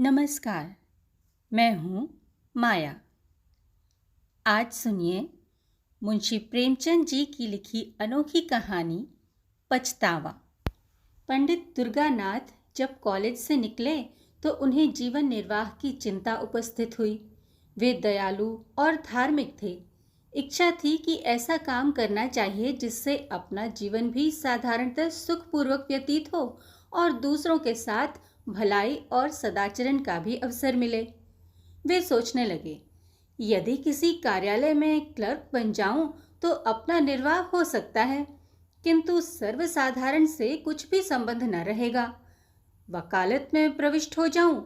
नमस्कार। मैं हूँ माया। आज सुनिए मुंशी प्रेमचंद जी की लिखी अनोखी कहानी पछतावा। पंडित दुर्गानाथ जब कॉलेज से निकले तो उन्हें जीवन निर्वाह की चिंता उपस्थित हुई। वे दयालु और धार्मिक थे। इच्छा थी कि ऐसा काम करना चाहिए जिससे अपना जीवन भी साधारणतः सुखपूर्वक व्यतीत हो और दूसरों के साथ भलाई और सदाचरण का भी अवसर मिले। वे सोचने लगे, यदि किसी कार्यालय में क्लर्क बन जाऊं तो अपना निर्वाह हो सकता है, किंतु सर्वसाधारण से कुछ भी संबंध न रहेगा। वकालत में प्रविष्ट हो जाऊं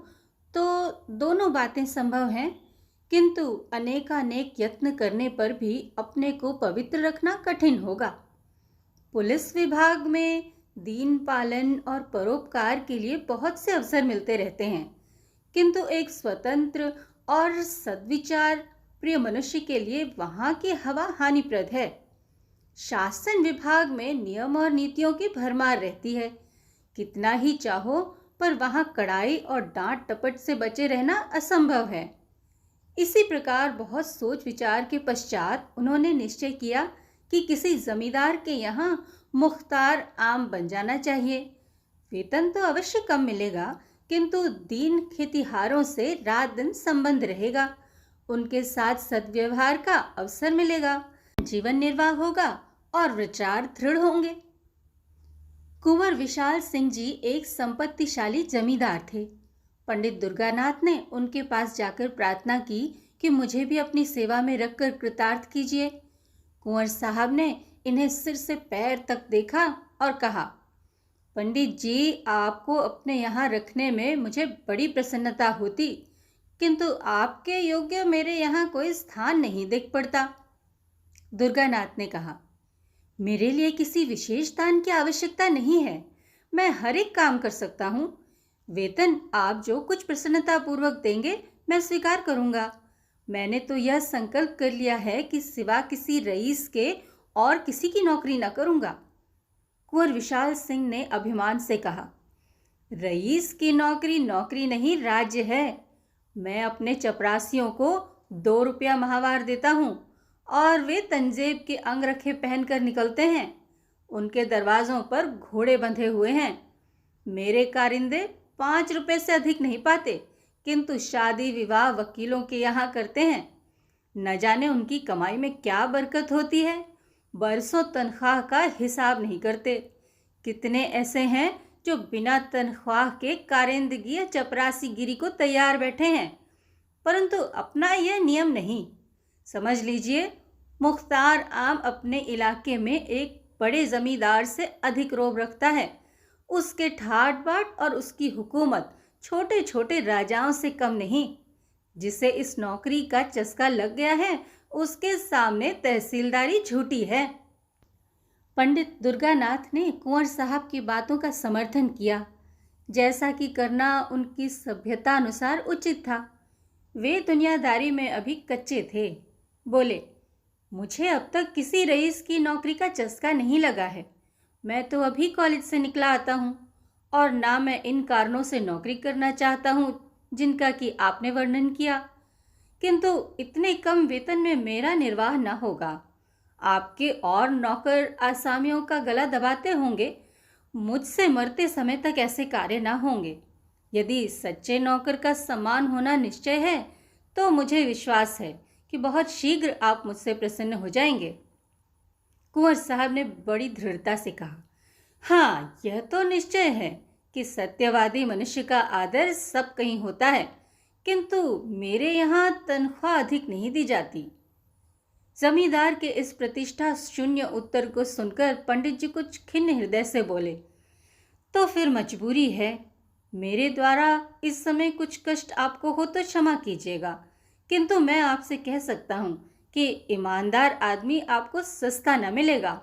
तो दोनों बातें संभव हैं, किंतु अनेकानेक यत्न करने पर भी अपने को पवित्र रखना कठिन होगा। पुलिस विभाग में दीन पालन और परोपकार के लिए बहुत से अवसर मिलते रहते हैं, किंतु एक स्वतंत्र और सद्विचार प्रिय मनुष्य के लिए वहां की हवा हानिप्रद है। शासन विभाग में नियम और नीतियों की भरमार रहती है। कितना ही चाहो पर वहां कड़ाई और डांट टपट से बचे रहना असंभव है। इसी प्रकार बहुत सोच विचार के पश्चात उन्होंने निश्चय किया कि किसी जमींदार के यहाँ मुख्तार आम बन जाना चाहिए। वेतन तो अवश्य कम मिलेगा, किंतु दीन खेतिहारों से रात दिन संबंध रहेगा। उनके साथ सद्व्यवहार का अवसर मिलेगा, जीवन निर्वाह होगा और विचार दृढ़ होंगे। कुंवर विशाल सिंह जी एक संपत्तिशाली जमींदार थे। पंडित दुर्गानाथ ने उनके पास जाकर प्रार्थना की कि मुझे भी अपनी सेवा में रखकर कृतार्थ कीजिए। कुंवर साहब ने इन्हें सिर से पैर तक देखा और कहा, पंडित जी, आपको अपने यहाँ रखने में मुझे बड़ी प्रसन्नता होती, किंतु आपके योग्य मेरे यहाँ कोई स्थान नहीं दिख पड़ता। दुर्गानाथ ने कहा, मेरे लिए किसी विशेष दान की आवश्यकता नहीं है। मैं हर एक काम कर सकता हूँ। वेतन आप जो कुछ प्रसन्नता पूर्वक देंगे मैं स्वीकार करूँगा। मैंने तो यह संकल्प कर लिया है कि सिवा किसी रईस के और किसी की नौकरी न करूँगा। कुंवर विशाल सिंह ने अभिमान से कहा, रईस की नौकरी नौकरी नहीं, राज्य है। मैं अपने चपरासियों को 2 रुपया माहवार देता हूँ और वे तंजेब के अंगरखे पहनकर निकलते हैं। उनके दरवाजों पर घोड़े बंधे हुए हैं। मेरे कारिंदे 5 रुपए से अधिक नहीं पाते, किंतु शादी विवाह वकीलों के यहाँ करते हैं। न जाने उनकी कमाई में क्या बरकत होती है। बरसों तनख्वाह का हिसाब नहीं करते। कितने ऐसे हैं जो बिना तनख्वाह के कारिंदगी या चपरासीगिरी को तैयार बैठे हैं, परंतु अपना यह नियम नहीं। समझ लीजिए, मुख्तार आम अपने इलाके में एक बड़े जमींदार से अधिक रोब रखता है। उसके ठाट बाट और उसकी हुकूमत छोटे छोटे राजाओं से कम नहीं। जिसे इस नौकरी का चस्का लग गया है, उसके सामने तहसीलदारी झूठी है। पंडित दुर्गानाथ ने कुंवर साहब की बातों का समर्थन किया, जैसा कि करना उनकी सभ्यता अनुसार उचित था। वे दुनियादारी में अभी कच्चे थे। बोले, मुझे अब तक किसी रईस की नौकरी का चस्का नहीं लगा है। मैं तो अभी कॉलेज से निकला आता हूँ और ना मैं इन कारणों से नौकरी करना चाहता हूँ जिनका कि आपने वर्णन किया, किंतु इतने कम वेतन में मेरा निर्वाह न होगा। आपके और नौकर आसामियों का गला दबाते होंगे, मुझसे मरते समय तक ऐसे कार्य न होंगे। यदि सच्चे नौकर का सम्मान होना निश्चय है तो मुझे विश्वास है कि बहुत शीघ्र आप मुझसे प्रसन्न हो जाएंगे। कुंवर साहब ने बड़ी दृढ़ता से कहा, हाँ, यह तो निश्चय है कि सत्यवादी मनुष्य का आदर सब कहीं होता है, किंतु मेरे यहाँ तनख्वाह अधिक नहीं दी जाती। जमींदार के इस प्रतिष्ठा शून्य उत्तर को सुनकर पंडित जी कुछ खिन्न हृदय से बोले, तो फिर मजबूरी है। मेरे द्वारा इस समय कुछ कष्ट आपको हो तो क्षमा कीजिएगा, किंतु मैं आपसे कह सकता हूँ कि ईमानदार आदमी आपको सस्ता न मिलेगा।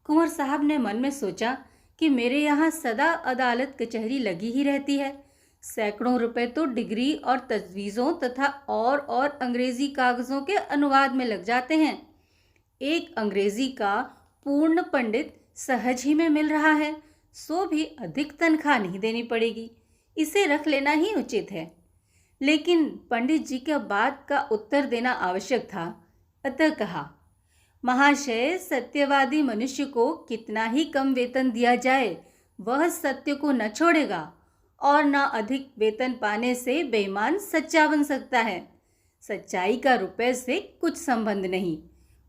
कुंवर साहब ने मन में सोचा कि मेरे यहाँ सदा अदालत कचहरी लगी ही रहती है। सैकड़ों रुपए तो डिग्री और तजवीज़ों तथा और अंग्रेजी कागज़ों के अनुवाद में लग जाते हैं। एक अंग्रेजी का पूर्ण पंडित सहज ही में मिल रहा है, सो भी अधिक तनख्वाह नहीं देनी पड़ेगी। इसे रख लेना ही उचित है। लेकिन पंडित जी का बात का उत्तर देना आवश्यक था, अतः कहा, महाशय, सत्यवादी मनुष्य को कितना ही कम वेतन दिया जाए, वह सत्य को न छोड़ेगा और न अधिक वेतन पाने से बेईमान सच्चा बन सकता है। सच्चाई का रुपए से कुछ संबंध नहीं।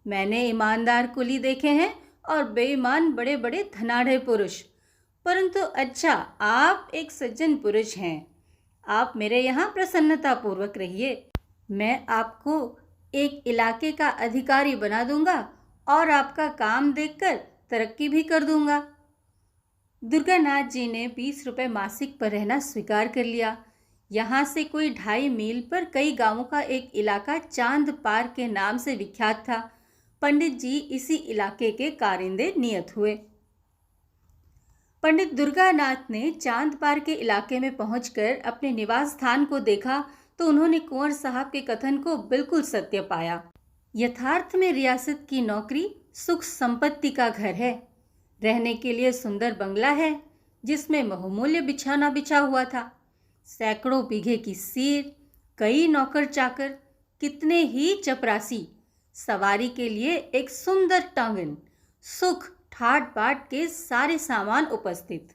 मैंने ईमानदार कुली देखे हैं और बेईमान बड़े बड़े धनाढ़ पुरुष, परंतु अच्छा, आप एक सज्जन पुरुष हैं। आप मेरे यहाँ प्रसन्नतापूर्वक रहिए। मैं आपको एक इलाके का अधिकारी बना दूंगा और आपका काम देखकर तरक्की भी कर दूंगा। दुर्गानाथ जी ने 20 रुपये मासिक पर रहना स्वीकार कर लिया। यहाँ से कोई 2.5 मील पर कई गांवों का एक इलाका चांद पार के नाम से विख्यात था। पंडित जी इसी इलाके के कारिंदे नियत हुए। पंडित दुर्गानाथ ने चांद पार के इलाके में पहुंचकर अपने निवास स्थान को देखा तो उन्होंने कुंवर साहब के कथन को बिल्कुल सत्य पाया। यथार्थ में रियासत की नौकरी सुख संपत्ति का घर है। रहने के लिए सुंदर बंगला है जिसमें बहुमूल्य बिछाना बिछा हुआ था। सैकड़ों बीघे की सीर, कई नौकर चाकर, कितने ही चपरासी, सवारी के लिए एक सुंदर टांगन, सुख ठाट बाट के सारे सामान उपस्थित।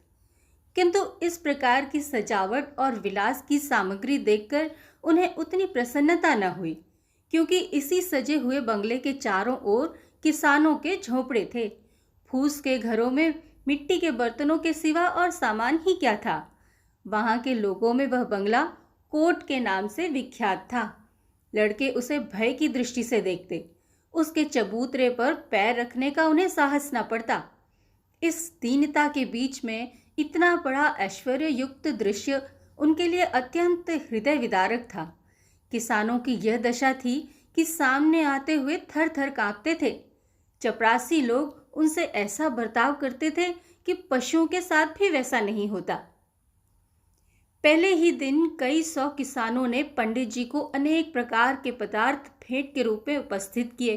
किंतु इस प्रकार की सजावट और विलास की सामग्री देखकर उन्हें उतनी प्रसन्नता न हुई, क्योंकि इसी सजे हुए बंगले के चारों ओर किसानों के झोंपड़े थे। फूस के घरों में मिट्टी के बर्तनों के सिवा और सामान ही क्या था। वहां के लोगों में वह बंगला कोट के नाम से विख्यात था। लड़के उसे भय की दृष्टि से देखते। उसके चबूतरे पर पैर रखने का उन्हें साहस न पड़ता। इस दीनता के बीच में इतना बड़ा ऐश्वर्य युक्त दृश्य उनके लिए अत्यंत हृदय विदारक था। किसानों की यह दशा थी कि सामने आते हुए थर थर कांपते थे। चपरासी लोग उनसे ऐसा बर्ताव करते थे कि पशुओं के साथ भी वैसा नहीं होता। पहले ही दिन कई 100 किसानों ने पंडित जी को अनेक प्रकार के पदार्थ भेंट के रूप में उपस्थित किए,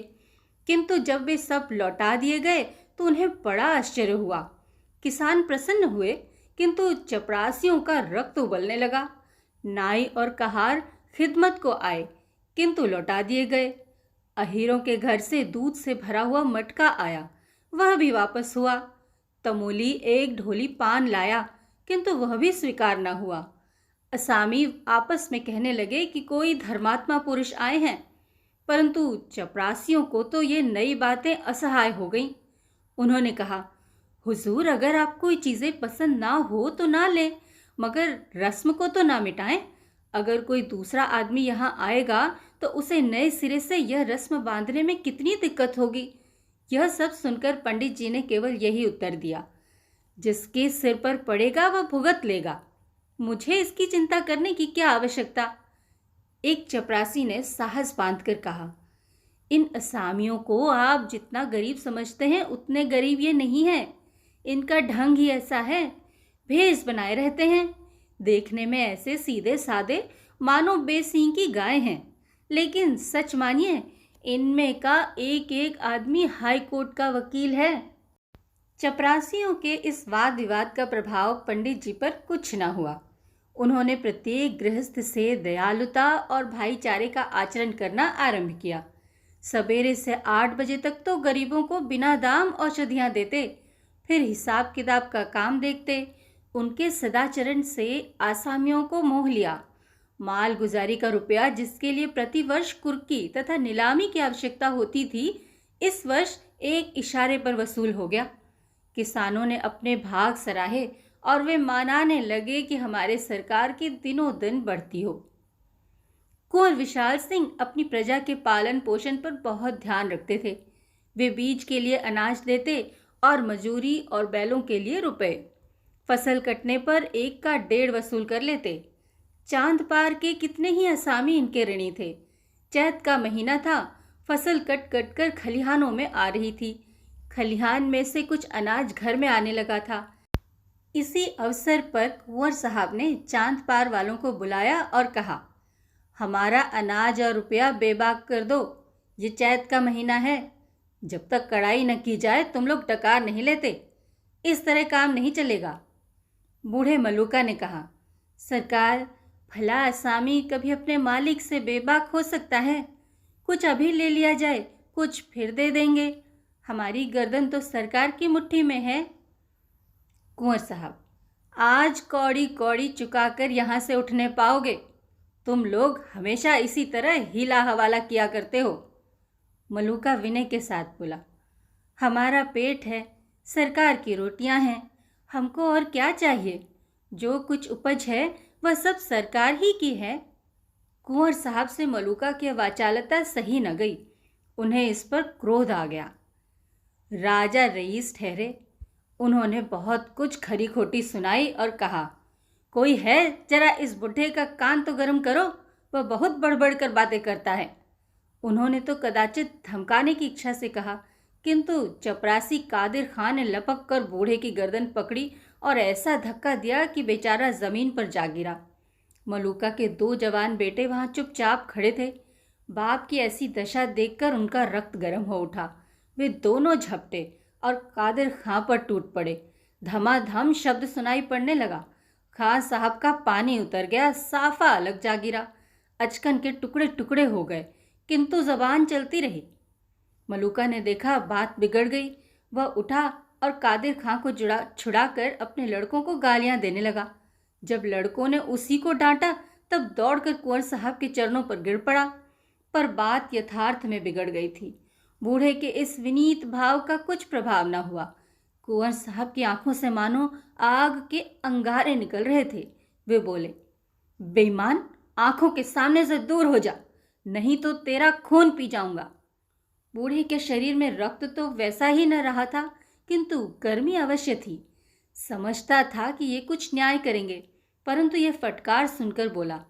किंतु जब वे सब लौटा दिए गए तो उन्हें बड़ा आश्चर्य हुआ। किसान प्रसन्न हुए, किंतु चपरासियों का रक्त उबलने लगा। नाई और कहार खिदमत को आए, किंतु लौटा दिए गए। अहीरों के घर से दूध से भरा हुआ मटका आया, वह भी वापस हुआ। तमोली एक ढोली पान लाया, किंतु वह भी स्वीकार न हुआ। असामी आपस में कहने लगे कि कोई धर्मात्मा पुरुष आए हैं, परंतु चपरासियों को तो ये नई बातें असहाय हो गईं। उन्होंने कहा, हुजूर, अगर आपको ये चीज़ें पसंद ना हो तो ना लें, मगर रस्म को तो ना मिटाएं। अगर कोई दूसरा आदमी यहाँ आएगा तो उसे नए सिरे से यह रस्म बांधने में कितनी दिक्कत होगी। यह सब सुनकर पंडित जी ने केवल यही उत्तर दिया, जिसके सिर पर पड़ेगा वह भुगत लेगा, मुझे इसकी चिंता करने की क्या आवश्यकता। एक चपरासी ने साहस बांधकर कहा, इन असामियों को आप जितना गरीब समझते हैं उतने गरीब ये नहीं है। इनका ढंग ही ऐसा है, भेष बनाए रहते हैं, देखने में ऐसे सीधे सादे मानो बेसींग की गाय हैं, लेकिन सच मानिए इनमें का एक एक आदमी हाई कोर्ट का वकील है। चपरासियों के इस वाद विवाद का प्रभाव पंडित जी पर कुछ न हुआ। उन्होंने प्रत्येक गृहस्थ से दयालुता और भाईचारे का आचरण करना आरंभ किया। सवेरे से 8 बजे तक तो गरीबों को बिना दाम औषधियाँ देते, फिर हिसाब किताब का काम देखते। उनके सदाचरण से आसामियों को मोह लिया। माल गुजारी का रुपया, जिसके लिए प्रतिवर्ष कुर्की तथा नीलामी की आवश्यकता होती थी, इस वर्ष एक इशारे पर वसूल हो गया। किसानों ने अपने भाग सराहे और वे मनाने लगे कि हमारे सरकार की दिनों दिन बढ़ती हो। कुंवर विशाल सिंह अपनी प्रजा के पालन पोषण पर बहुत ध्यान रखते थे। वे बीज के लिए अनाज देते और मजूरी और बैलों के लिए रुपए। फसल कटने पर 1 का 1.5 वसूल कर लेते। चांद पार के कितने ही असामी इनके ऋणी थे। चैत का महीना था, फसल कट कट कर खलिहानों में आ रही थी। खलिहान में से कुछ अनाज घर में आने लगा था। इसी अवसर पर कुंवर साहब ने चांद पार वालों को बुलाया और कहा, हमारा अनाज और रुपया बेबाक कर दो, ये चैत का महीना है, जब तक कड़ाई न की जाए तुम लोग डकार नहीं लेते। इस तरह काम नहीं चलेगा। बूढ़े मलूका ने कहा, सरकार, भला असामी कभी अपने मालिक से बेबाक हो सकता है? कुछ अभी ले लिया जाए, कुछ फिर दे देंगे। हमारी गर्दन तो सरकार की मुट्ठी में है। कुंवर साहब, आज कौड़ी कौड़ी चुकाकर यहाँ से उठने पाओगे? तुम लोग हमेशा इसी तरह हीला हवाला किया करते हो। मलूका विनय के साथ बोला, हमारा पेट है, सरकार की रोटियां हैं, हमको और क्या चाहिए? जो कुछ उपज है वह सब सरकार ही की है। कुंवर साहब से मलूका की वाचालता सही न गई। उन्हें इस पर क्रोध आ गया। राजा रईस ठहरे। उन्होंने बहुत कुछ खरी खोटी सुनाई और कहा, कोई है, जरा इस बुढ़े का कान तो गर्म करो, वह बहुत बड़बड़ कर बातें करता है। उन्होंने तो कदाचित धमकाने की इच्छा से कहा, किंतु चपरासी कादिर खान ने लपक कर बूढ़े की गर्दन पकड़ी और ऐसा धक्का दिया कि बेचारा जमीन पर जा गिरा। मलूका के 2 जवान बेटे वहां चुपचाप खड़े थे। बाप की ऐसी दशा देखकर उनका रक्त गर्म हो उठा। वे दोनों झपटे और कादिर खां पर टूट पड़े। धमाधम शब्द सुनाई पड़ने लगा। खां साहब का पानी उतर गया, साफा अलग जा गिरा। अचकन के टुकड़े टुकड़े हो गए, किंतु जबान चलती रही। मलूका ने देखा बात बिगड़ गई। वह उठा और कादिर खां को छुड़ाकर अपने लड़कों को गालियां देने लगा। जब लड़कों ने उसी को डांटा तब दौड़कर कुंवर साहब के चरणों पर गिर पड़ा। पर बात यथार्थ में बिगड़ गई थी। बूढ़े के इस विनीत भाव का कुछ प्रभाव न हुआ। कुंवर साहब की आंखों से मानो आग के अंगारे निकल रहे थे। वे बोले, बेईमान, आंखों के सामने से दूर हो जा, नहीं तो तेरा खून पी जाऊंगा। बूढ़े के शरीर में रक्त तो वैसा ही न रहा था, किंतु गर्मी अवश्य थी। समझता था कि ये कुछ न्याय करेंगे, परंतु ये फटकार सुनकर बोला,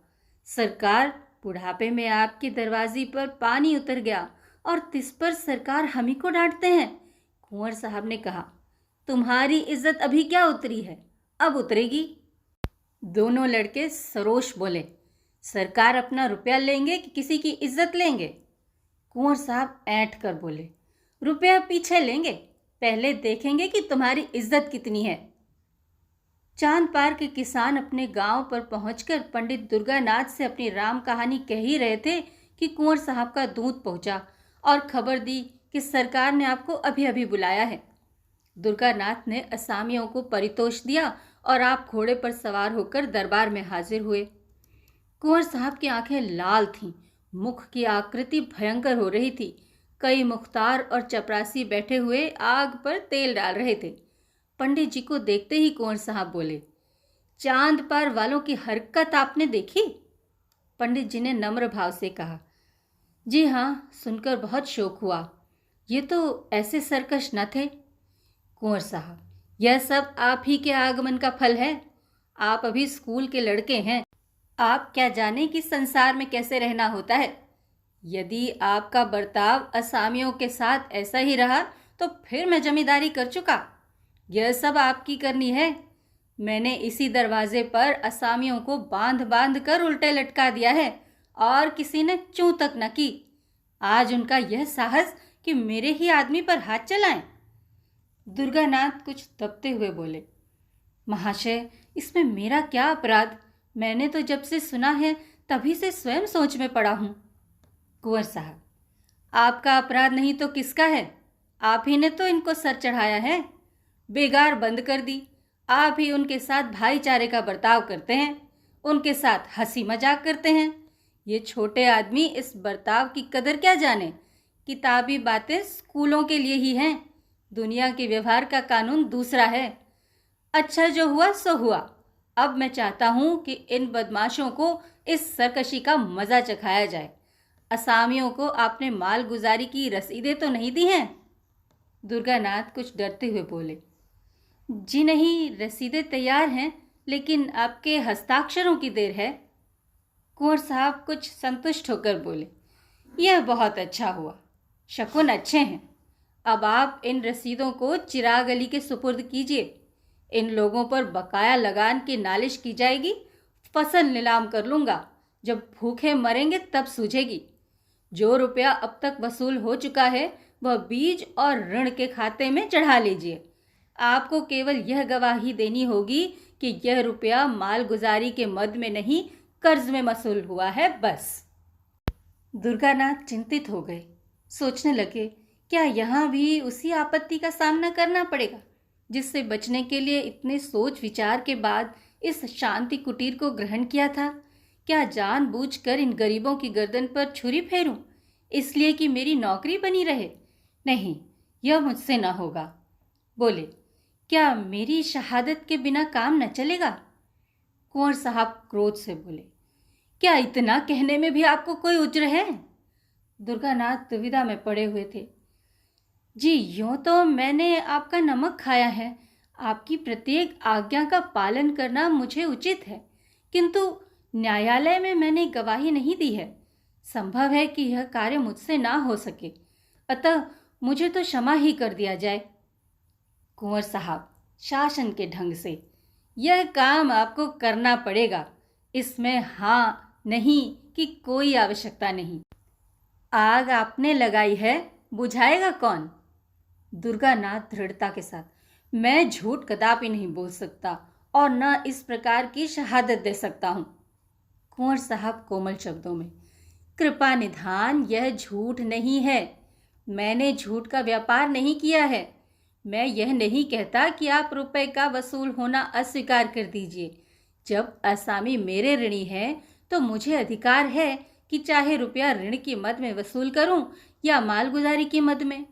सरकार, बुढ़ापे में आपके दरवाजे पर पानी उतर गया और तिस पर सरकार हम ही को डांटते हैं। कुंवर साहब ने कहा, तुम्हारी इज्जत अभी क्या उतरी है, अब उतरेगी। दोनों लड़के सरोष बोले, सरकार अपना रुपया लेंगे कि किसी की इज्जत लेंगे? कुंवर साहब ऐंठ कर बोले, रुपया पीछे लेंगे, पहले देखेंगे कि तुम्हारी इज्जत कितनी है। चांद पार के किसान अपने गांव पर पहुंचकर पंडित दुर्गानाथ से अपनी राम कहानी कह ही रहे थे कि कुंवर साहब का दूत पहुंचा और खबर दी कि सरकार ने आपको अभी अभी बुलाया है। दुर्गानाथ ने असामियों को परितोष दिया और आप घोड़े पर सवार होकर दरबार में हाजिर हुए। कुंवर साहब की आंखें लाल थीं, मुख की आकृति भयंकर हो रही थी। कई मुख्तार और चपरासी बैठे हुए आग पर तेल डाल रहे थे। पंडित जी को देखते ही कुंवर साहब बोले, चांद पार वालों की हरकत आपने देखी? पंडित जी ने नम्र भाव से कहा, जी हाँ, सुनकर बहुत शोक हुआ। ये तो ऐसे सरकश न थे। कुंवर साहब, यह सब आप ही के आगमन का फल है। आप अभी स्कूल के लड़के हैं, आप क्या जाने कि संसार में कैसे रहना होता है। यदि आपका बर्ताव असामियों के साथ ऐसा ही रहा तो फिर मैं जमींदारी कर चुका। यह सब आपकी करनी है। मैंने इसी दरवाजे पर असामियों को बांध बांध कर उल्टे लटका दिया है और किसी ने चूं तक न की। आज उनका यह साहस कि मेरे ही आदमी पर हाथ चलाएं। दुर्गानाथ कुछ दबते हुए बोले, महाशय, इसमें मेरा क्या अपराध? मैंने तो जब से सुना है तभी से स्वयं सोच में पड़ा हूँ। कुंवर साहब, आपका अपराध नहीं तो किसका है? आप ही ने तो इनको सर चढ़ाया है। बेगार बंद कर दी। आप ही उनके साथ भाईचारे का बर्ताव करते हैं, उनके साथ हंसी मजाक करते हैं। ये छोटे आदमी इस बर्ताव की कदर क्या जाने? किताबी बातें स्कूलों के लिए ही हैं, दुनिया के व्यवहार का कानून दूसरा है। अच्छा, जो हुआ सो हुआ। अब मैं चाहता हूँ कि इन बदमाशों को इस सरकशी का मज़ा चखाया जाए। असामियों को आपने माल गुजारी की रसीदें तो नहीं दी हैं? दुर्गानाथ कुछ डरते हुए बोले, जी नहीं, रसीदें तैयार हैं, लेकिन आपके हस्ताक्षरों की देर है। कुंवर साहब कुछ संतुष्ट होकर बोले, यह बहुत अच्छा हुआ, शकुन अच्छे हैं। अब आप इन रसीदों को चिराग अली के सुपुर्द कीजिए। इन लोगों पर बकाया लगान की नालिश की जाएगी। फसल नीलाम कर लूँगा। जब भूखे मरेंगे तब सूझेगी। जो रुपया अब तक वसूल हो चुका है वह बीज और ऋण के खाते में चढ़ा लीजिए। आपको केवल यह गवाही देनी होगी कि यह रुपया मालगुजारी के मद में नहीं, कर्ज में वसूल हुआ है, बस। दुर्गानाथ चिंतित हो गए। सोचने लगे, क्या यहाँ भी उसी आपत्ति का सामना करना पड़ेगा जिससे बचने के लिए इतने सोच विचार के बाद इस शांति कुटीर को ग्रहण किया था? क्या जानबूझकर इन गरीबों की गर्दन पर छुरी फेरूं, इसलिए कि मेरी नौकरी बनी रहे? नहीं, यह मुझसे न होगा। बोले, क्या मेरी शहादत के बिना काम न चलेगा? कुंवर साहब क्रोध से बोले, क्या इतना कहने में भी आपको कोई उज्र है? दुर्गानाथ दुविधा में पड़े हुए थे। जी, यूं तो मैंने आपका नमक खाया है, आपकी प्रत्येक आज्ञा का पालन करना मुझे उचित है, किंतु न्यायालय में मैंने गवाही नहीं दी है। संभव है कि यह कार्य मुझसे ना हो सके, अतः मुझे तो क्षमा ही कर दिया जाए। कुंवर साहब शासन के ढंग से, यह काम आपको करना पड़ेगा, इसमें हाँ नहीं की कोई आवश्यकता नहीं। आग आपने लगाई है, बुझाएगा कौन? दुर्गानाथ दृढ़ता के साथ, मैं झूठ कदापि नहीं बोल सकता और न इस प्रकार की शहादत दे सकता हूँ। कुंवर साहब कोमल शब्दों में, कृपा निधान, यह झूठ नहीं है। मैंने झूठ का व्यापार नहीं किया है। मैं यह नहीं कहता कि आप रुपए का वसूल होना अस्वीकार कर दीजिए। जब असामी मेरे ऋणी है तो मुझे अधिकार है कि चाहे रुपया ऋण की मद में वसूल करूं या मालगुजारी की मद में।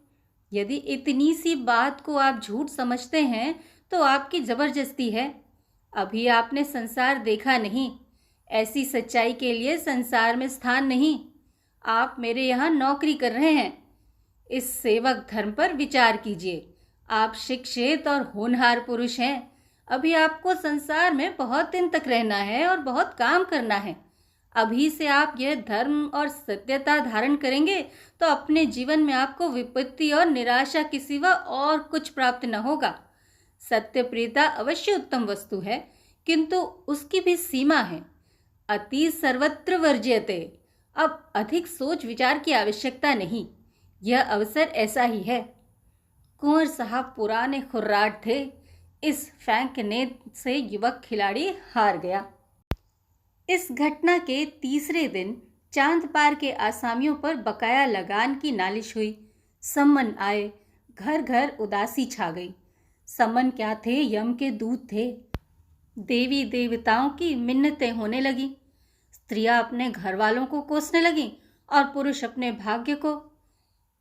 यदि इतनी सी बात को आप झूठ समझते हैं तो आपकी जबरदस्ती है। अभी आपने संसार देखा नहीं, ऐसी सच्चाई के लिए संसार में स्थान नहीं। आप मेरे यहाँ नौकरी कर रहे हैं, इस सेवक धर्म पर विचार कीजिए। आप शिक्षित और होनहार पुरुष हैं। अभी आपको संसार में बहुत दिन तक रहना है और बहुत काम करना है। अभी से आप यह धर्म और सत्यता धारण करेंगे तो अपने जीवन में आपको विपत्ति और निराशा के सिवा और कुछ प्राप्त न होगा। सत्यप्रियता अवश्य उत्तम वस्तु है, किंतु उसकी भी सीमा है। अति सर्वत्र वर्ज्यते। अब अधिक सोच विचार की आवश्यकता नहीं, यह अवसर ऐसा ही है। कुंवर साहब पुराने खुर्राट थे। इस फेंकने से युवक खिलाड़ी हार गया। इस घटना के तीसरे दिन चांद पार के आसामियों पर बकाया लगान की नालिश हुई। सम्मन आए, घर घर उदासी छा गई। सम्मन क्या थे, यम के दूत थे। देवी देवताओं की मिन्नतें होने लगी। स्त्रियां अपने घर वालों को कोसने लगीं और पुरुष अपने भाग्य को।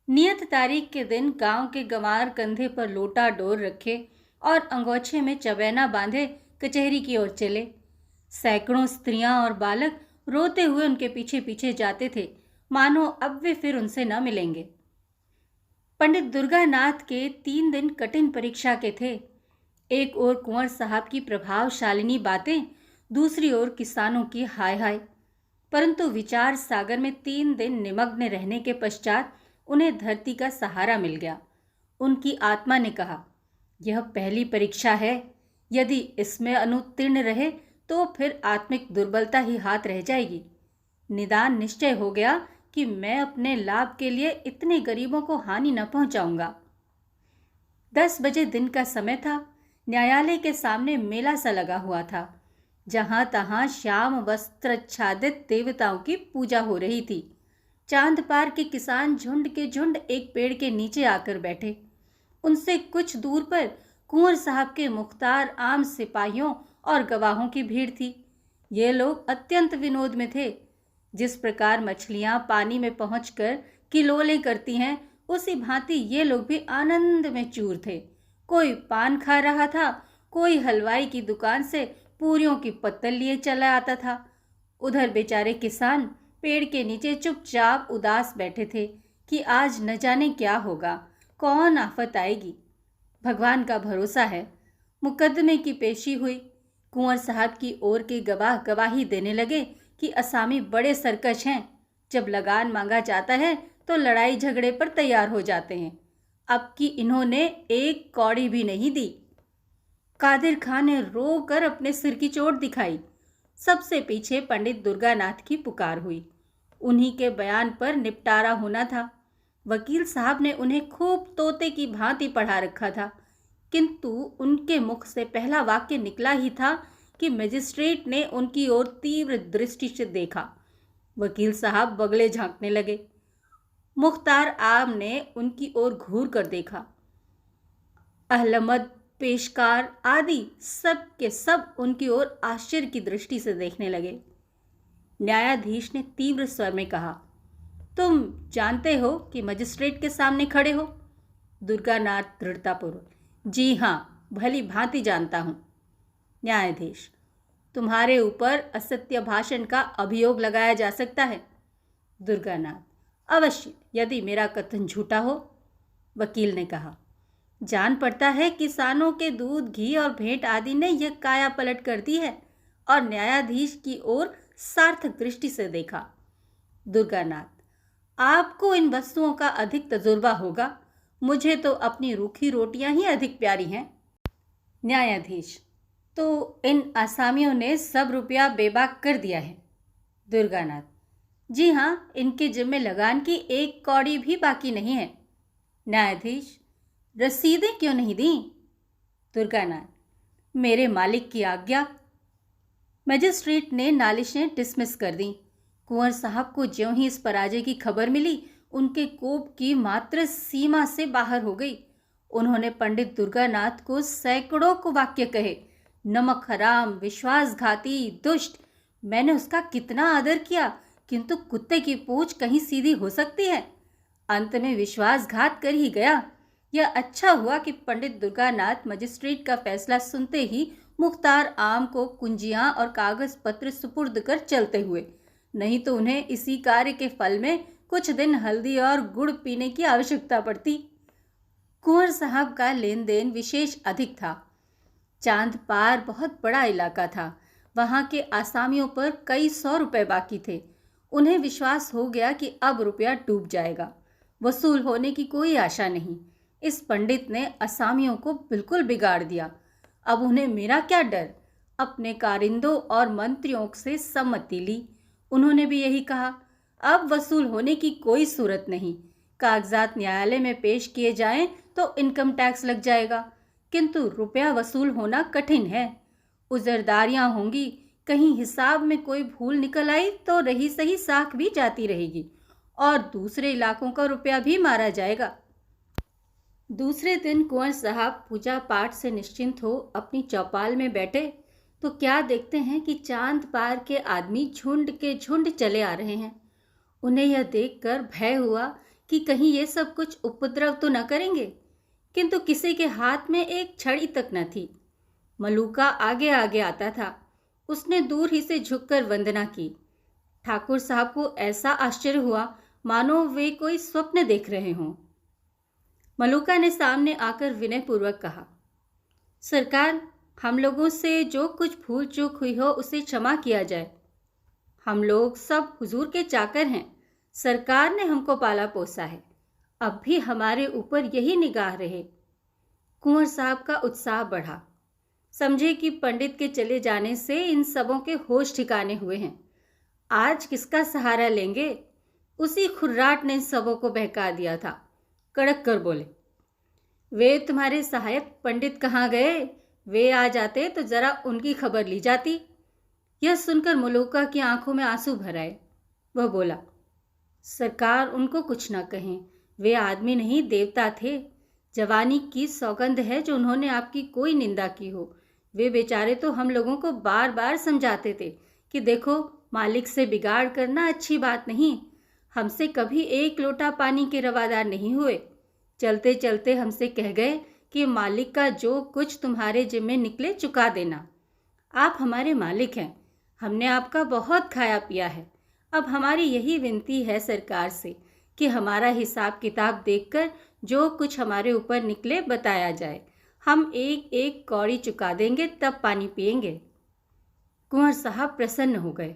नियत तारीख के दिन गांव के गंवार कंधे पर लोटा डोर रखे और अंगोछे में चबैना बांधे कचहरी की ओर चले। सैकड़ों स्त्रियां और बालक रोते हुए उनके पीछे पीछे जाते थे, मानो अब वे फिर उनसे न मिलेंगे। पंडित दुर्गानाथ के 3 दिन कठिन परीक्षा के थे। एक ओर कुंवर साहब की प्रभावशालिनी बातें, दूसरी ओर किसानों की हाय हाय। परंतु विचार सागर में 3 दिन निमग्न रहने के पश्चात उन्हें धरती का सहारा मिल गया। उनकी आत्मा ने कहा, यह पहली परीक्षा है, यदि इसमें अनुत्तीर्ण रहे तो फिर आत्मिक दुर्बलता ही हाथ रह जाएगी। निदान निश्चय हो गया कि मैं अपने लाभ के लिए इतने गरीबों को हानि न पहुंचाऊंगा। 10 बजे दिन का समय था। न्यायालय के सामने मेला सा लगा हुआ था। जहां तहां श्याम वस्त्राच्छादित देवताओं की पूजा हो रही थी। चांद पार के किसान झुंड के झुंड एक पेड़ के नीचे आकर बैठे। उनसे कुछ दूर पर कुंवर साहब के मुख्तार आम सिपाहियों और गवाहों की भीड़ थी। ये लोग अत्यंत विनोद में थे। जिस प्रकार मछलियां पानी में पहुंचकर किलोले करती हैं, उसी भांति ये लोग भी आनंद में चूर थे। कोई पान खा रहा था, कोई हलवाई की दुकान से पूरियों की पत्तल लिए चला आता था। उधर बेचारे किसान पेड़ के नीचे चुपचाप उदास बैठे थे कि आज न जाने क्या होगा, कौन आफत आएगी। भगवान का भरोसा है। मुकदमे की पेशी हुई। कुंवर साहब की ओर के गवाह गवाही देने लगे कि असामी बड़े सरकश हैं। जब लगान मांगा जाता है तो लड़ाई झगड़े पर तैयार हो जाते हैं। अब कि इन्होंने एक कौड़ी भी नहीं दी। कादिर खान ने रो कर अपने सिर की चोट दिखाई। सबसे पीछे पंडित दुर्गानाथ की पुकार हुई। उन्हीं के बयान पर निपटारा होना था। वकील साहब ने उन्हें खूब तोते की भांति पढ़ा रखा था। किंतु उनके मुख से पहला वाक्य निकला ही था कि मजिस्ट्रेट ने उनकी ओर तीव्र दृष्टि से देखा। वकील साहब बगले झांकने लगे। मुख्तार आम ने उनकी ओर घूर कर देखा। अहलमद, पेशकार आदि सब के सब उनकी ओर आश्चर्य की दृष्टि से देखने लगे। न्यायाधीश ने तीव्र स्वर में कहा, तुम जानते हो कि मजिस्ट्रेट के सामने खड़े हो? दुर्गानाथ दृढ़तापूर्वक, जी हाँ, भली भांति जानता हूँ। न्यायाधीश, तुम्हारे ऊपर असत्य भाषण का अभियोग लगाया जा सकता है। दुर्गानाथ, अवश्य, यदि मेरा कथन झूठा हो। वकील ने कहा, जान पड़ता है किसानों के दूध, घी और भेंट आदि ने यह काया पलट कर दी है। और न्यायाधीश की ओर सार्थक दृष्टि से देखा। दुर्गानाथ, आपको इन वस्तुओं का अधिक तजुर्बा होगा, मुझे तो अपनी रूखी रोटियां ही अधिक प्यारी हैं। न्यायाधीश, तो इन आसामियों ने सब रुपया बेबाक कर दिया है। दुर्गानाथ, जी हाँ, इनके जिम्मे लगान की एक कौड़ी भी बाकी नहीं है। न्यायाधीश, रसीदें क्यों नहीं दी? दुर्गानाथ, मेरे मालिक की आज्ञा। मजिस्ट्रेट ने नालिशें डिसमिस कर दी। कुंवर साहब को ज्यों ही इस पराजय की खबर मिली, उनके कोप की मात्र सीमा से बाहर हो गई। उन्होंने पंडित दुर्गानाथ को सैकड़ों को वाक्य कहे, नमक हराम, विश्वासघाती, दुष्ट। मैंने उसका कितना आदर किया, किंतु कुत्ते की पूंछ कहीं सीधी हो सकती है? अंत में विश्वासघात कर ही गया। यह अच्छा हुआ कि पंडित दुर्गानाथ मजिस्ट्रेट का फैसला सुनते ही मुख्तार आम को कुंजियां और कागज पत्र सुपुर्द कर चलते हुए, नहीं तो उन्हें इसी कार्य के फल में कुछ दिन हल्दी और गुड़ पीने की आवश्यकता पड़ती। कुंवर साहब का लेन देन विशेष अधिक था। चांद पार बहुत बड़ा इलाका था। वहां के आसामियों पर कई 100 रुपए बाकी थे। उन्हें विश्वास हो गया कि अब रुपया डूब जाएगा, वसूल होने की कोई आशा नहीं। इस पंडित ने असामियों को बिल्कुल बिगाड़ दिया। अब उन्हें मेरा क्या डर? अपने कारिंदों और मंत्रियों से सम्मति ली। उन्होंने भी यही कहा, अब वसूल होने की कोई सूरत नहीं। कागजात न्यायालय में पेश किए जाएं तो इनकम टैक्स लग जाएगा, किंतु रुपया वसूल होना कठिन है। उजरदारियां होंगी, कहीं हिसाब में कोई भूल निकल आई तो रही सही साख भी जाती रहेगी और दूसरे इलाकों का रुपया भी मारा जाएगा। दूसरे दिन कुंवर साहब पूजा पाठ से निश्चिंत हो अपनी चौपाल में बैठे तो क्या देखते हैं कि चांद पार के आदमी झुंड के झुंड चले आ रहे हैं। उन्हें यह देखकर भय हुआ कि कहीं ये सब कुछ उपद्रव तो न करेंगे, किंतु किसी के हाथ में एक छड़ी तक न थी। मलूका आगे आगे आता था। उसने दूर ही से झुककर वंदना की। ठाकुर साहब को ऐसा आश्चर्य हुआ मानो वे कोई स्वप्न देख रहे हों। मलूका ने सामने आकर विनयपूर्वक कहा, सरकार, हम लोगों से जो कुछ भूल चूक हुई हो उसे क्षमा किया जाए। हम लोग सब हुजूर के चाकर हैं। सरकार ने हमको पाला पोसा है, अब भी हमारे ऊपर यही निगाह रहे। कुंवर साहब का उत्साह बढ़ा। समझे कि पंडित के चले जाने से इन सबों के होश ठिकाने हुए हैं। आज किसका सहारा लेंगे? उसी खुर्राट ने इन सबों को बहका दिया था। कड़क कर बोले, वे तुम्हारे सहायक पंडित कहाँ गए? वे आ जाते तो जरा उनकी खबर ली जाती। यह सुनकर मलूका की आंखों में आंसू भर आए। वह बोला, सरकार, उनको कुछ न कहें। वे आदमी नहीं, देवता थे। जवानी की सौगंध है जो उन्होंने आपकी कोई निंदा की हो। वे बेचारे तो हम लोगों को बार बार समझाते थे कि देखो, मालिक से बिगाड़ करना अच्छी बात नहीं। हमसे कभी एक लोटा पानी के रवादार नहीं हुए। चलते चलते हमसे कह गए कि मालिक का जो कुछ तुम्हारे जिम्मे निकले चुका देना। आप हमारे मालिक हैं। हमने आपका बहुत खाया पिया है। अब हमारी यही विनती है सरकार से कि हमारा हिसाब किताब देखकर जो कुछ हमारे ऊपर निकले बताया जाए। हम एक एक कौड़ी चुका देंगे, तब पानी पिएंगे। कुंवर साहब प्रसन्न हो गए।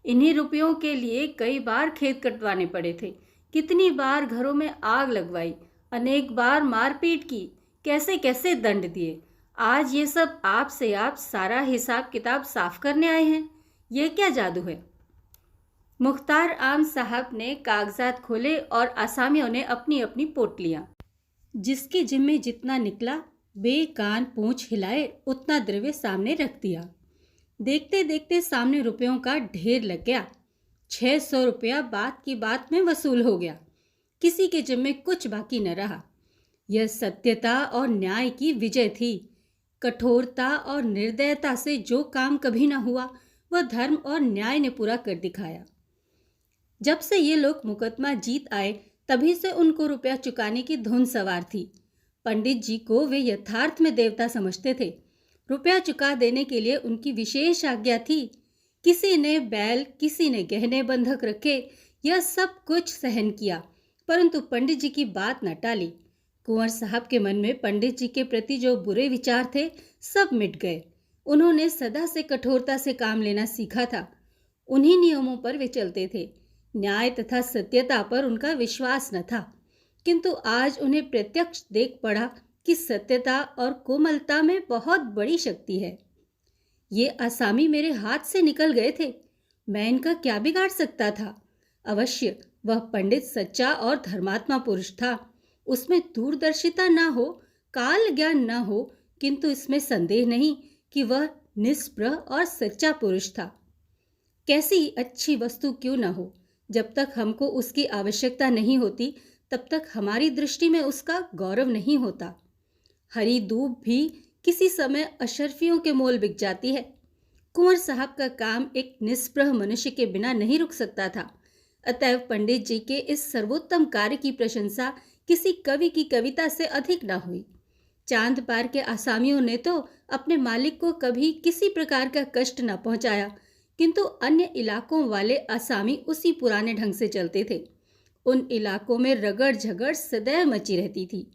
इन्हीं रुपयों के लिए कई बार खेत कटवाने पड़े थे। कितनी बार घरों में आग लगवाई, अनेक बार मारपीट की, कैसे कैसे दंड दिए। आज ये सब आपसे आप सारा हिसाब किताब साफ करने आए हैं। ये क्या जादू है? मुख्तार आम साहब ने कागजात खोले और आसामियों ने अपनी अपनी पोटलियां, जिसके जिम्मे जितना निकला बेकान पूंछ हिलाए उतना द्रव्य सामने रख दिया। देखते देखते सामने रुपयों का ढेर लग गया। 600 रुपया बात की बात में वसूल हो गया। किसी के जेब में कुछ बाकी न रहा। यह सत्यता और न्याय की विजय थी। कठोरता और निर्दयता से जो काम कभी न हुआ, वह धर्म और न्याय ने पूरा कर दिखाया। जब से ये लोग मुकदमा जीत आए, तभी से उनको रुपया चुकाने की धुन सवार थी। पंडित जी को वे यथार्थ में देवता समझते थे। रुपया चुका देने के लिए उनकी विशेष आज्ञा थी। किसी ने बैल, किसी ने गहने बंधक रखे, यह सब कुछ सहन किया, परंतु पंडित जी की बात न टाली। कुंवर साहब के मन में पंडित जी के प्रति जो बुरे विचार थे, सब मिट गए। उन्होंने सदा से कठोरता से काम लेना सीखा था। उन्हीं नियमों पर वे चलते थे। न्याय तथा सत्यता पर उनका विश्वास न था, किंतु आज उन्हें प्रत्यक्ष देख पड़ा कि सत्यता और कोमलता में बहुत बड़ी शक्ति है। ये आसामी मेरे हाथ से निकल गए थे, मैं इनका क्या बिगाड़ सकता था? अवश्य वह पंडित सच्चा और धर्मात्मा पुरुष था। उसमें दूरदर्शिता न हो, काल ज्ञान न हो, किंतु इसमें संदेह नहीं कि वह निष्प्रह और सच्चा पुरुष था। कैसी अच्छी वस्तु क्यों न हो, जब तक हमको उसकी आवश्यकता नहीं होती, तब तक हमारी दृष्टि में उसका गौरव नहीं होता। हरी दूब भी किसी समय अशर्फियों के मोल बिक जाती है। कुंवर साहब का काम एक निष्प्रह मनुष्य के बिना नहीं रुक सकता था। अतएव पंडित जी के इस सर्वोत्तम कार्य की प्रशंसा किसी कवि की कविता से अधिक न हुई। चांद पार के आसामियों ने तो अपने मालिक को कभी किसी प्रकार का कष्ट न पहुंचाया, किंतु अन्य इलाकों वाले आसामी उसी पुराने ढंग से चलते थे। उन इलाकों में रगड़ झगड़ सदैव मची रहती थी।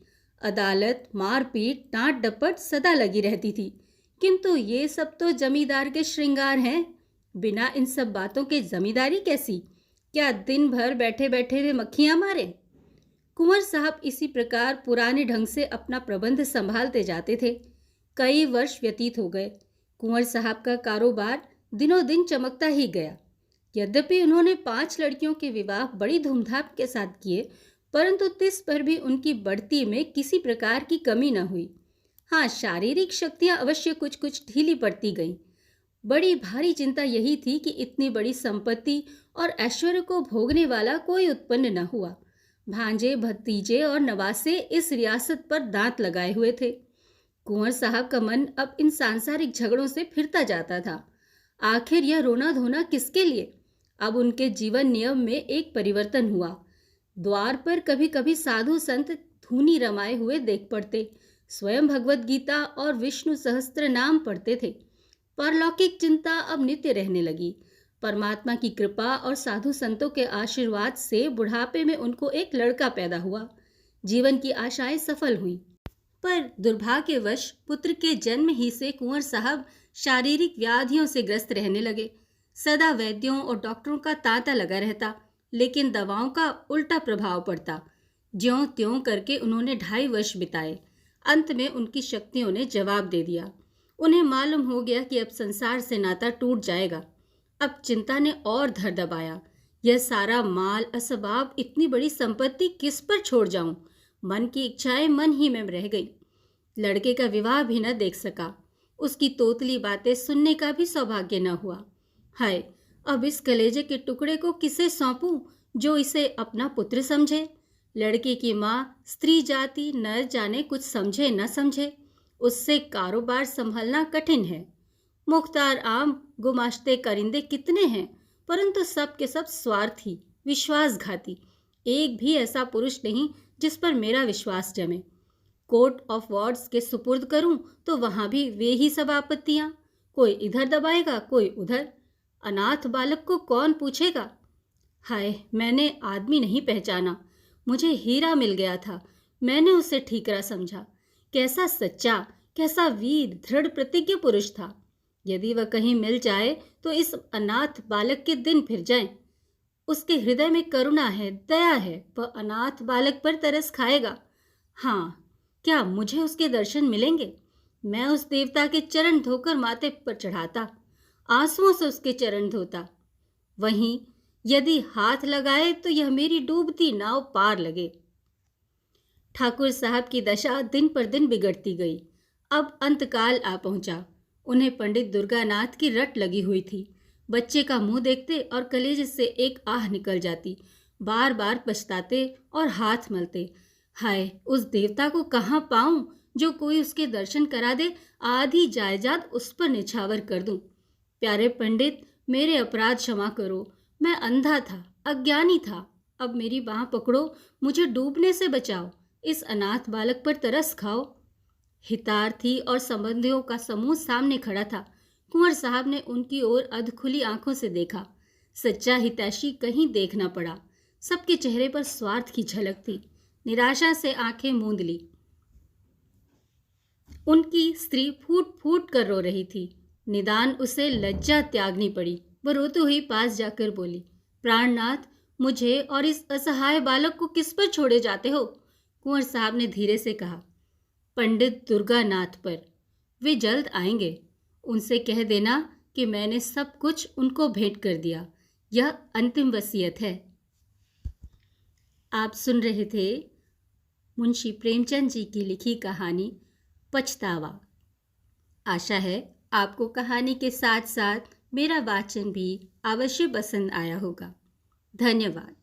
अदालत, मारपीट, डांट डपट सदा लगी रहती थी। किंतु ये सब तो जमींदार के श्रृंगार हैं। बिना इन सब बातों के जमींदारी कैसी? क्या दिन भर बैठे बैठे वे मक्खियां मारे? कुंवर साहब इसी प्रकार पुराने ढंग से अपना प्रबंध संभालते जाते थे। कई वर्ष व्यतीत हो गए। कुंवर साहब का कारोबार दिनों दिन चमकता ही गया। यद्यपि उन्होंने 5 लड़कियों के विवाह बड़ी धूमधाम के साथ किए, परंतु तिस पर भी उनकी बढ़ती में किसी प्रकार की कमी न हुई। हाँ, शारीरिक शक्तियां अवश्य कुछ कुछ ढीली पड़ती गईं। बड़ी भारी चिंता यही थी कि इतनी बड़ी संपत्ति और ऐश्वर्य को भोगने वाला कोई उत्पन्न न हुआ। भांजे, भतीजे और नवासे इस रियासत पर दांत लगाए हुए थे। कुंवर साहब का मन अब इन सांसारिक झगड़ों से फिरता जाता था। आखिर यह रोना धोना किसके लिए? अब उनके जीवन नियम में एक परिवर्तन हुआ। द्वार पर कभी कभी साधु संत धूनी रमाए हुए देख पड़ते, स्वयं भगवत गीता और विष्णु सहस्त्र नाम पढ़ते थे। परलौकिक चिंता अब नित्य रहने लगी। परमात्मा की कृपा और साधु संतों के आशीर्वाद से बुढ़ापे में उनको एक लड़का पैदा हुआ। जीवन की आशाएं सफल हुई, पर दुर्भाग्यवश पुत्र के जन्म ही से कुंवर साहब शारीरिक व्याधियों से ग्रस्त रहने लगे। सदा वैद्यों और डॉक्टरों का तांता लगा रहता, लेकिन दवाओं का उल्टा प्रभाव पड़ता। ज्यों त्यों करके उन्होंने 2.5 वर्ष बिताए। अंत में उनकी शक्तियों ने जवाब दे दिया। उन्हें मालूम हो गया कि अब संसार से नाता टूट जाएगा। अब चिंता ने और धर दबाया। यह सारा माल, असबाब, इतनी बड़ी संपत्ति किस पर छोड़ जाऊं? मन की इच्छाएं मन ही में रह गई। लड़के का विवाह भी न देख सका। उसकी तोतली बातें सुनने का भी सौभाग्य न हुआ। हाय, अब इस कलेजे के टुकड़े को किसे सौंपूं जो इसे अपना पुत्र समझे? लड़के की माँ स्त्री जाति न जाने कुछ समझे न समझे, उससे कारोबार संभलना कठिन है। मुख्तार आम गुमाश्ते करिंदे कितने हैं, परंतु सब के सब स्वार्थी, विश्वासघाती। एक भी ऐसा पुरुष नहीं जिस पर मेरा विश्वास जमे। कोर्ट ऑफ वार्ड्स के सुपुर्द करूं तो वहां भी वे ही सब आपत्तियां। कोई इधर दबाएगा, कोई उधर। अनाथ बालक को कौन पूछेगा? हाय, मैंने आदमी नहीं पहचाना। मुझे हीरा मिल गया था, मैंने उसे ठीकरा समझा। कैसा सच्चा, कैसा वीर, दृढ़ प्रतिज्ञ पुरुष था। यदि वह कहीं मिल जाए तो इस अनाथ बालक के दिन फिर जाएं। उसके हृदय में करुणा है, दया है, वह अनाथ बालक पर तरस खाएगा। हाँ, क्या मुझे उसके दर्शन मिलेंगे? मैं उस देवता के चरण धोकर माथे पर चढ़ाता, आंसुओं से उसके चरण धोता। वहीं यदि हाथ लगाए तो यह मेरी डूबती नाव पार लगे। ठाकुर साहब की दशा दिन पर दिन बिगड़ती गई। अब अंतकाल आ पहुंचा। उन्हें पंडित दुर्गानाथ की रट लगी हुई थी। बच्चे का मुंह देखते और कलेजे से एक आह निकल जाती। बार बार पछताते और हाथ मलते, हाय उस देवता को कहाँ पाऊं जो कोई उसके दर्शन करा दे, आधी जायदाद उस पर निछावर कर दूं। प्यारे पंडित, मेरे अपराध क्षमा करो। मैं अंधा था, अज्ञानी था। अब मेरी बाह पकड़ो, मुझे डूबने से बचाओ। इस अनाथ बालक पर तरस खाओ। हितार्थी और संबंधियों का समूह सामने खड़ा था। कुंवर साहब ने उनकी ओर अधखुली आंखों से देखा। सच्चा हितैषी कहीं देख न पड़ा। सबके चेहरे पर स्वार्थ की झलक थी। निराशा से आंखें मूंद ली। उनकी स्त्री फूट फूट कर रो रही थी। निदान उसे लज्जा त्यागनी पड़ी। वह रोती हुई पास जाकर बोली, प्राणनाथ, मुझे और इस असहाय बालक को किस पर छोड़े जाते हो? कुंवर साहब ने धीरे से कहा, पंडित दुर्गानाथ पर। वे जल्द आएंगे। उनसे कह देना कि मैंने सब कुछ उनको भेंट कर दिया। यह अंतिम वसीयत है। आप सुन रहे थे मुंशी प्रेमचंद जी की लिखी कहानी पछतावा। आशा है आपको कहानी के साथ साथ मेरा वाचन भी अवश्य पसंद आया होगा। धन्यवाद।